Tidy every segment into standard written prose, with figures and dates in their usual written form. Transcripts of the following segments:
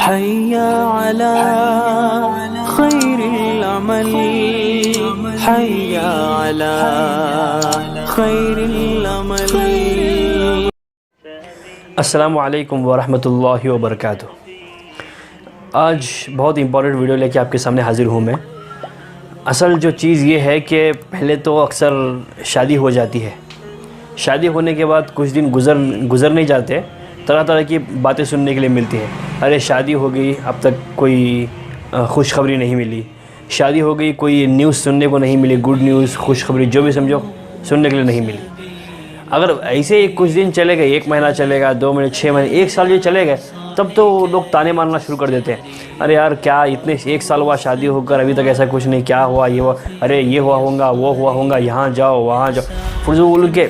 حي على خير العمل حي على خير العمل. السلام علیکم ورحمۃ اللہ وبرکاتہ. آج بہت امپورٹنٹ ویڈیو لے کے آپ کے سامنے حاضر ہوں میں. اصل جو چیز یہ ہے کہ پہلے تو اکثر شادی ہو جاتی ہے، شادی ہونے کے بعد کچھ دن گزر نہیں جاتے، طرح طرح کی باتیں سننے کے لیے ملتی ہیں. ارے شادی ہو گئی، اب تک کوئی خوشخبری نہیں ملی. شادی ہو گئی، کوئی نیوز سننے کو نہیں ملی، گڈ نیوز، خوشخبری جو بھی سمجھو سننے کے لیے نہیں ملی. اگر ایسے ہی کچھ دن چلے گئے، 1 مہینہ چلے گا، 2 مہینے، 6 مہینے، 1 سال جو چلے گئے، تب تو لوگ تانے مارنا شروع کر دیتے ہیں. ارے یار کیا اتنے 1 سال ہوا شادی ہو کر ابھی تک ایسا کچھ نہیں، کیا ہوا یہ ہوا، ارے یہ ہوا ہوگا وہ ہوا ہوگا، یہاں جاؤ وہاں جاؤ، فضول کے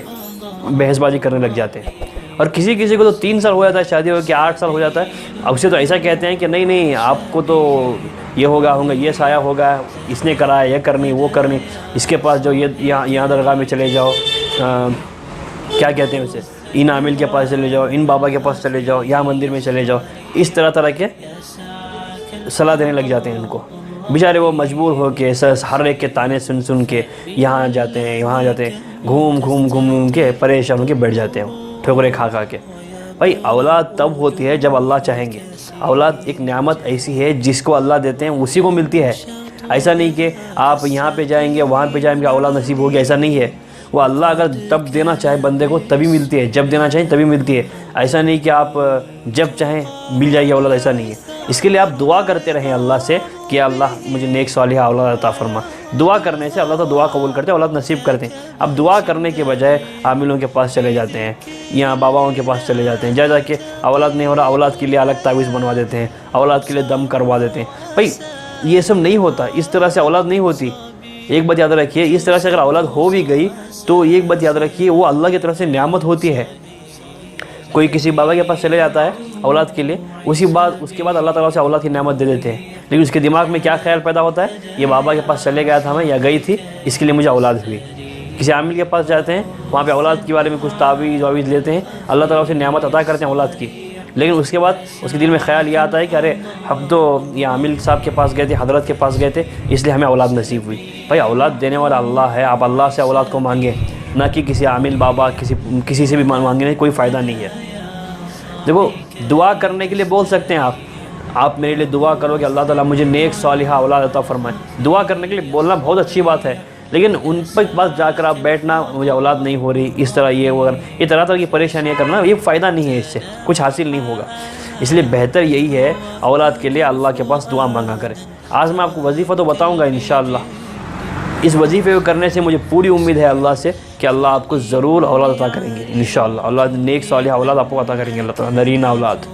بحث بازی کرنے لگ جاتے ہیں. اور کسی کو تو 3 سال ہو جاتا ہے شادی ہو کے، 8 سال ہو جاتا ہے. اب اسے تو ایسا کہتے ہیں کہ نہیں آپ کو تو یہ ہوگا یہ سایہ ہوگا، اس نے کرا ہے، یہ کرنی وہ کرنی، اس کے پاس جو یہاں درگاہ میں چلے جاؤ، کیا کہتے ہیں اسے، ان عامل کے پاس چلے جاؤ، ان بابا کے پاس چلے جاؤ، یہاں مندر میں چلے جاؤ. اس طرح کے صلاح دینے لگ جاتے ہیں ان کو. بیچارے وہ مجبور ہو کے ہر ایک کے تانے سن کے یہاں جاتے ہیں وہاں جاتے ہیں، گھوم کے پریشان ہو کے بیٹھ جاتے ہیں ٹھوکریں کھا کے. بھائی اولاد تب ہوتی ہے جب اللہ چاہیں گے. اولاد ایک نعمت ایسی ہے جس کو اللہ دیتے ہیں اسی کو ملتی ہے. ایسا نہیں کہ آپ یہاں پہ جائیں گے وہاں پہ جائیں گے اولاد نصیب ہوگی، ایسا نہیں ہے. وہ اللہ اگر تب دینا چاہے بندے کو تبھی ملتی ہے، جب دینا چاہیں تبھی ملتی ہے. ایسا نہیں کہ آپ جب چاہیں مل جائے گی اولاد، ایسا نہیں ہے. اس کے لیے آپ دعا کرتے رہیں اللہ سے کہ اللہ مجھے نیک صالحہ اولاد عطا فرما. دعا کرنے سے اللہ تو دعا قبول کرتے ہیں، اولاد نصیب کرتے ہیں. اب دعا کرنے کے بجائے عاملوں کے پاس چلے جاتے ہیں یا باباؤں کے پاس چلے جاتے ہیں، جا کے اولاد نہیں ہو رہا، اولاد کے لیے الگ تعویذ بنوا دیتے ہیں، اولاد کے لیے دم کروا دیتے ہیں. بھائی یہ سب نہیں ہوتا، اس طرح سے اولاد نہیں ہوتی. ایک بات یاد رکھیے، اس طرح سے اگر اولاد ہو بھی گئی تو ایک بات یاد رکھیے، وہ اللہ کی طرف سے نعمت ہوتی ہے. کوئی کسی بابا کے پاس چلے جاتا ہے اولاد کے لیے، اس کے بعد اللہ تعالیٰ سے اولاد کی نعمت دے دیتے ہیں، لیکن اس کے دماغ میں کیا خیال پیدا ہوتا ہے، یہ بابا کے پاس چلے گیا تھا میں یا گئی تھی، اس کے لیے مجھے اولاد ہوئی. کسی عامل کے پاس جاتے ہیں، وہاں پہ اولاد کے بارے میں کچھ تعویذ لیتے ہیں، اللہ تعالیٰ سے نعمت عطا کرتے ہیں اولاد کی، لیکن اس کے بعد اس کے دل میں خیال یہ آتا ہے کہ ارے ہم تو یہ عامل صاحب کے پاس گئے تھے، حضرت کے پاس گئے تھے، اس لیے ہمیں اولاد نصیب ہوئی. بھائی اولاد دینے والا اللہ ہے، آپ اللہ سے اولاد کو مانگیں، نہ کہ کسی عامل بابا کسی سے بھی مانگنے کوئی فائدہ نہیں ہے. دیکھو دعا کرنے کے لیے بول سکتے ہیں آپ میرے لیے دعا کرو کہ اللہ تعالیٰ مجھے نیک صالحہ اولاد عطا فرمائے. دعا کرنے کے لیے بولنا بہت اچھی بات ہے، لیکن ان پر پاس جا کر آپ بیٹھنا مجھے اولاد نہیں ہو رہی، اس طرح یہ طرح کی پریشانیاں کرنا، یہ فائدہ نہیں ہے، اس سے کچھ حاصل نہیں ہوگا. اس لیے بہتر یہی ہے اولاد کے لیے اللہ کے پاس دعا مانگا کریں. آج میں آپ کو وظیفہ تو بتاؤں گا انشاءاللہ. اس وظیفے کو کرنے سے مجھے پوری امید ہے اللہ سے کہ اللہ آپ کو ضرور اولاد عطا کریں گے انشاءاللہ. اولاد نیک صالحہ اولاد آپ کو عطا کریں گے اللہ تعالیٰ، نرینہ اولاد.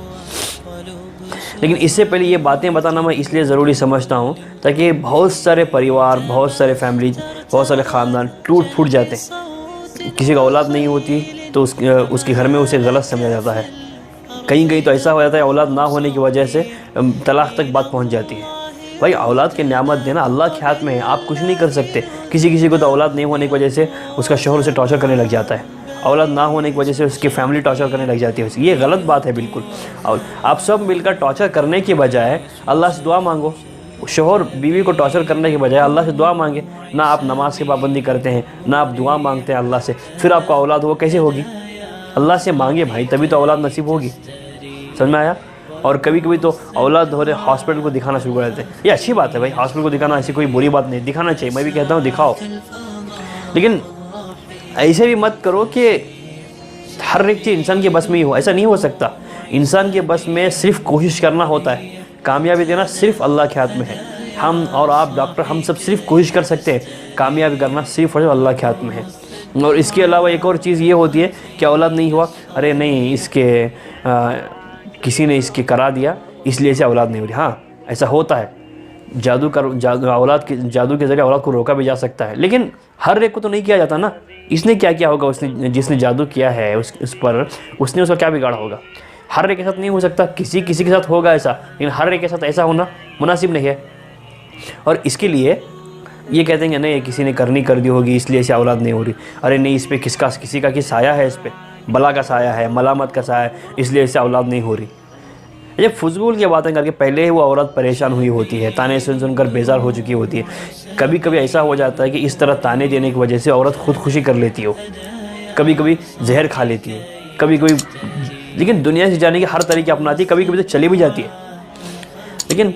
لیکن اس سے پہلے یہ باتیں بتانا میں اس لیے ضروری سمجھتا ہوں تاکہ بہت سارے پریوار، بہت سارے فیملی، بہت سارے خاندان ٹوٹ پھوٹ جاتے ہیں. کسی کا اولاد نہیں ہوتی تو اس کے گھر میں اسے غلط سمجھا جاتا ہے. کہیں تو ایسا ہو جاتا ہے اولاد نہ ہونے کی وجہ سے طلاق تک بات پہنچ جاتی ہے. بھائی اولاد کی نعمت دینا اللہ کے ہاتھ میں ہے، آپ کچھ نہیں کر سکتے. کسی کو تو اولاد نہیں ہونے کی وجہ سے اس کا شوہر اسے ٹارچر کرنے لگ جاتا ہے، اولاد نہ ہونے کی وجہ سے اس کی فیملی ٹارچر کرنے لگ جاتی ہے. یہ غلط بات ہے بالکل. اور آپ سب مل کر ٹارچر کرنے کی بجائے اللہ سے دعا مانگو. شوہر بیوی کو ٹارچر کرنے کی بجائے اللہ سے دعا مانگے. نہ آپ نماز کی پابندی کرتے ہیں، نہ آپ دعا مانگتے ہیں اللہ سے، پھر آپ کا اولاد وہ کیسے ہوگی؟ اللہ سے مانگے بھائی، تبھی تو اولاد نصیب ہوگی. سمجھ میں آیا؟ اور کبھی تو اولاد ہو رہے ہاسپٹل کو دکھانا شروع کر دیتے ہیں. یہ اچھی بات ہے بھائی، ہاسپٹل کو دکھانا ایسی کوئی بری بات نہیں، دکھانا چاہیے، میں بھی کہتا ہوں دکھاؤ. لیکن ایسے بھی مت کرو کہ ہر ایک چیز انسان کے بس میں ہی ہو، ایسا نہیں ہو سکتا. انسان کے بس میں صرف کوشش کرنا ہوتا ہے، کامیابی دینا صرف اللہ کے ہاتھ میں ہے. ہم اور آپ ڈاکٹر ہم سب صرف کوشش کر سکتے ہیں، کامیابی کرنا صرف اور اللہ کے ہاتھ میں ہے. اور اس کے علاوہ ایک اور چیز یہ ہوتی ہے کہ اولاد نہیں ہوا، ارے نہیں اس کے کسی نے اس کے کرا دیا اس لیے اسے اولاد نہیں ہو رہی. ہاں ایسا ہوتا ہے، جادو کے ذریعے اولاد کو روکا بھی جا سکتا ہے، لیکن ہر ایک کو تو نہیں کیا جاتا نا. اس نے کیا ہوگا، جس نے جادو کیا ہے اس پر، اس نے اس کا کیا بگاڑا ہوگا. ہر ایک کے ساتھ نہیں ہو سکتا، کسی کے ساتھ ہوگا ایسا، لیکن ہر ایک کے ساتھ ایسا ہونا مناسب نہیں ہے. اور اس کے لیے یہ کہتے ہیں کہ نہیں کسی نے کرنی کر دی ہوگی اس لیے اسے اولاد نہیں ہو رہی. ارے نہیں، اس پہ کسی کا سایہ ہے، اس پہ بلا کا سایہ ہے، ملامت کا سایہ ہے، اس لیے اسے اولاد نہیں ہو رہی. جب فضول کی باتیں کر کے پہلے ہی وہ عورت پریشان ہوئی ہوتی ہے، تانے سن سن کر بیزار ہو چکی ہوتی ہے. کبھی کبھی ایسا ہو جاتا ہے کہ اس طرح تانے دینے کی وجہ سے عورت خودکشی کر لیتی ہو، کبھی کبھی زہر کھا لیتی ہے، کبھی کبھی، لیکن دنیا سے جانے کے ہر طریقے اپناتی ہے، کبھی کبھی تو چلی بھی جاتی ہے. لیکن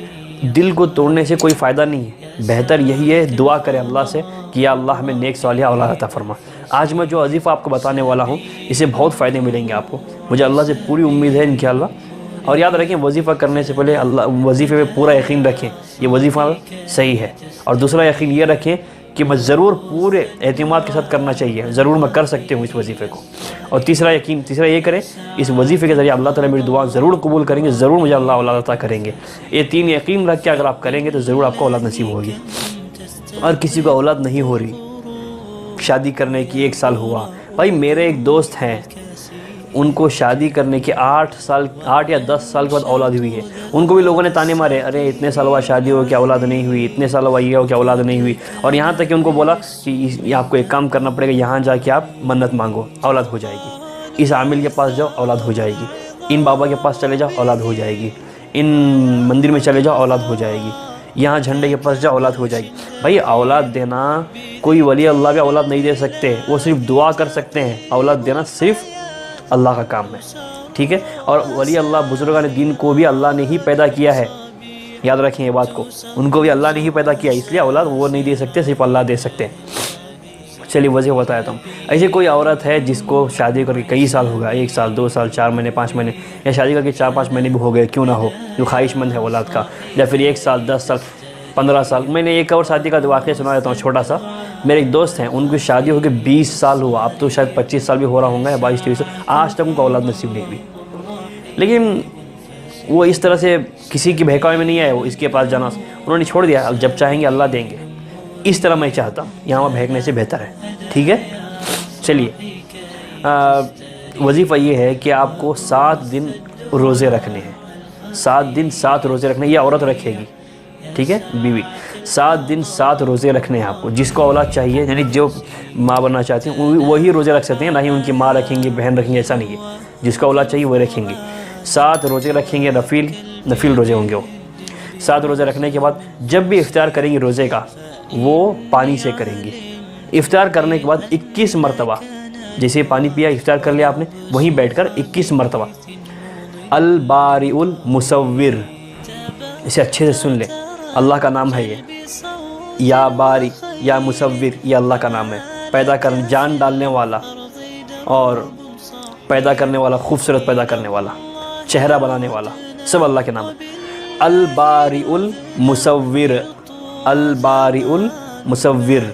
دل کو توڑنے سے کوئی فائدہ نہیں ہے. بہتر یہی ہے دعا کرے اللہ سے کہ یا اللہ ہمیں نیک صالحہ اولاد عطا فرما. آج میں جو وظیفہ آپ کو بتانے والا ہوں اسے بہت فائدے ملیں گے آپ کو، مجھے اللہ سے پوری امید ہے انشاءاللہ. اور یاد رکھیں وظیفہ کرنے سے پہلے وظیفے پہ پورا یقین رکھیں یہ وظیفہ صحیح ہے. اور دوسرا یقین یہ رکھیں کہ میں ضرور پورے اعتماد کے ساتھ کرنا چاہیے، ضرور میں کر سکتے ہوں اس وظیفے کو. اور تیسرا یہ کریں اس وظیفے کے ذریعے اللہ تعالیٰ میری دعا ضرور قبول کریں گے، ضرور مجھے اللہ اولاد عطا کریں گے. یہ 3 یقین رکھ کے اگر آپ کریں گے تو ضرور آپ کو اولاد نصیب ہوگی. اور کسی کو اولاد نہیں ہو رہی، شادی کرنے کی 1 سال ہوا، بھائی میرے ایک دوست ہیں ان کو شادی کرنے کے 8 یا 10 سال کے بعد اولاد ہوئی ہے. ان کو بھی لوگوں نے تانے مارے، ارے اتنے سال ہوا شادی ہو کیا اولاد نہیں ہوئی، اتنے سال ہوا یہ ہو کیا اولاد نہیں ہوئی. اور یہاں تک کہ ان کو بولا کہ آپ کو ایک کام کرنا پڑے گا، یہاں جا کے آپ منت مانگو اولاد ہو جائے گی، اس عامل کے پاس جاؤ اولاد ہو جائے گی، ان بابا کے پاس چلے جاؤ اولاد ہو جائے گی، ان مندر میں چلے جاؤ اولاد ہو جائے گی، یہاں جھنڈے کے پاس جاؤ اولاد ہو جائے گی. بھائی اولاد دینا کوئی ولی اللہ بھی اولاد نہیں دے سکتے، وہ صرف دعا کر سکتے ہیں. اولاد دینا صرف اللہ کا کام ہے، ٹھیک ہے. اور ولی اللہ بزرگان دین کو بھی اللہ نے ہی پیدا کیا ہے، یاد رکھیں یہ بات کو، ان کو بھی اللہ نے ہی پیدا کیا، اس لیے اولاد وہ نہیں دے سکتے، صرف اللہ دے سکتے ہیں. چلیے وجہ بتایا تھا. ایسے کوئی عورت ہے جس کو شادی کر کے کئی سال ہو گیا، 1 سال 2 سال 4 مہینے 5 مہینے، یا شادی کر کے 4-5 مہینے بھی ہو گئے کیوں نہ ہو، جو خواہش مند ہے اولاد کا، یا پھر 1 سال 10 سال 15 سال. میں نے ایک اور شادی کا واقعہ سنا دیتا ہوں چھوٹا سا. میرے ایک دوست ہیں ان کی شادی ہو کے 20 سال ہوا، اب تو شاید 25 سال بھی ہو رہا ہوں گا یا 22-23 سال، آج تک ان کو اولاد نصیب نہیں ہوئی. لیکن وہ اس طرح سے کسی کی بہکاوے میں نہیں آئے، وہ اس کے پاس جانا انہوں نے چھوڑ دیا، اب جب چاہیں گے اللہ دیں گے. اس طرح میں چاہتا ہوں، یہاں وہاں بہکنے سے بہتر ہے، ٹھیک ہے. چلیے وظیفہ یہ ہے کہ آپ کو 7 دن روزے رکھنے ہیں. 7 دن 7 روزے رکھنے، یہ عورت رکھے گی، ٹھیک ہے، بیوی. 7 دن 7 روزے رکھنے ہیں آپ کو. جس کو اولاد چاہیے، یعنی جو ماں بننا چاہتی ہیں وہی روزے رکھ سکتے ہیں، نہ ہی ان کی ماں رکھیں گے بہن رکھیں گے، ایسا نہیں ہے. جس کو اولاد چاہیے وہ رکھیں گے. 7 روزے رکھیں گے، نفل روزے ہوں گے وہ. 7 روزے رکھنے کے بعد جب بھی افطار کریں گے روزے کا وہ پانی سے کریں گے. افطار کرنے کے بعد 21 مرتبہ، جیسے پانی پیا افطار کر لیا آپ نے، وہیں بیٹھ کر 21 مرتبہ الباری المصور، اسے اچھے سے سن لیں، اللہ کا نام ہے یہ، یا باری یا مصور، یہ اللہ کا نام ہے. پیدا کرنے، جان ڈالنے والا اور پیدا کرنے والا، خوبصورت پیدا کرنے والا، چہرہ بنانے والا، سب اللہ کے نام ہے. الباری المصور، الباری المصور،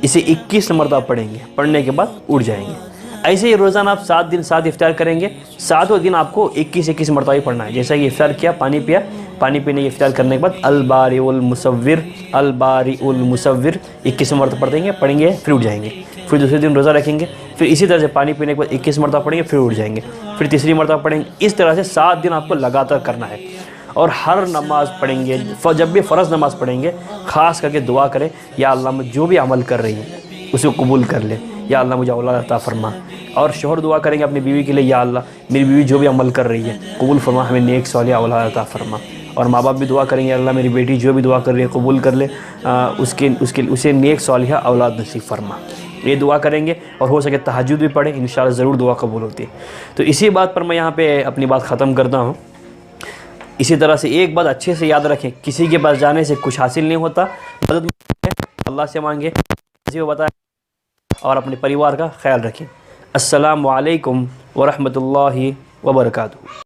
اسے 21 مرتبہ پڑھیں گے. پڑھنے کے بعد اٹھ جائیں گے. ایسے ہی روزانہ آپ 7 دن 7 افطار کریں گے. 7 دن آپ کو 21 مرتبہ ہی پڑھنا ہے. جیسا کہ افطار کیا، پانی پیا، پانی پینے کے افطار کرنے کے بعد الباری المصور، الباری المصور 21 مرتبہ پڑھیں گے، پھر اٹھ جائیں گے. پھر دوسرے دن روزہ رکھیں گے، پھر اسی طرح سے پانی پینے کے بعد 21 مرتبہ پڑھیں گے، پھر اٹھ جائیں گے. پھر تیسری مرتبہ پڑھیں گے. اس طرح سے 7 دن آپ کو لگاتار کرنا ہے. اور ہر نماز پڑھیں گے، جب بھی فرض نماز پڑھیں گے خاص کر کے دعا کریں، یا اللہ میں جو بھی عمل کر رہی ہے اسے قبول کر لے، یا اللہ مجھے اولاد عطا فرما. اور شوہر دعا کریں گے اپنی بیوی کے لیے، یا اللہ میری بیوی جو بھی عمل کر رہی ہے قبول فرما، ہمیں نیک صالح اولاد عطا فرما. اور ماں باپ بھی دعا کریں گے، اللہ میری بیٹی جو بھی دعا کر رہی ہے قبول کر لے، اسے نیک صالحہ اولاد نصیب فرما. یہ دعا کریں گے. اور ہو سکے تہجد بھی پڑھیں، انشاءاللہ ضرور دعا قبول ہوتی ہے. تو اسی بات پر میں یہاں پہ اپنی بات ختم کرتا ہوں. اسی طرح سے ایک بات اچھے سے یاد رکھیں، کسی کے پاس جانے سے کچھ حاصل نہیں ہوتا. مدد اللہ سے مانگے، کسی کو بتائیں، اور اپنے پریوار کا خیال رکھیں. السلام علیکم ورحمۃ اللہ وبرکاتہ.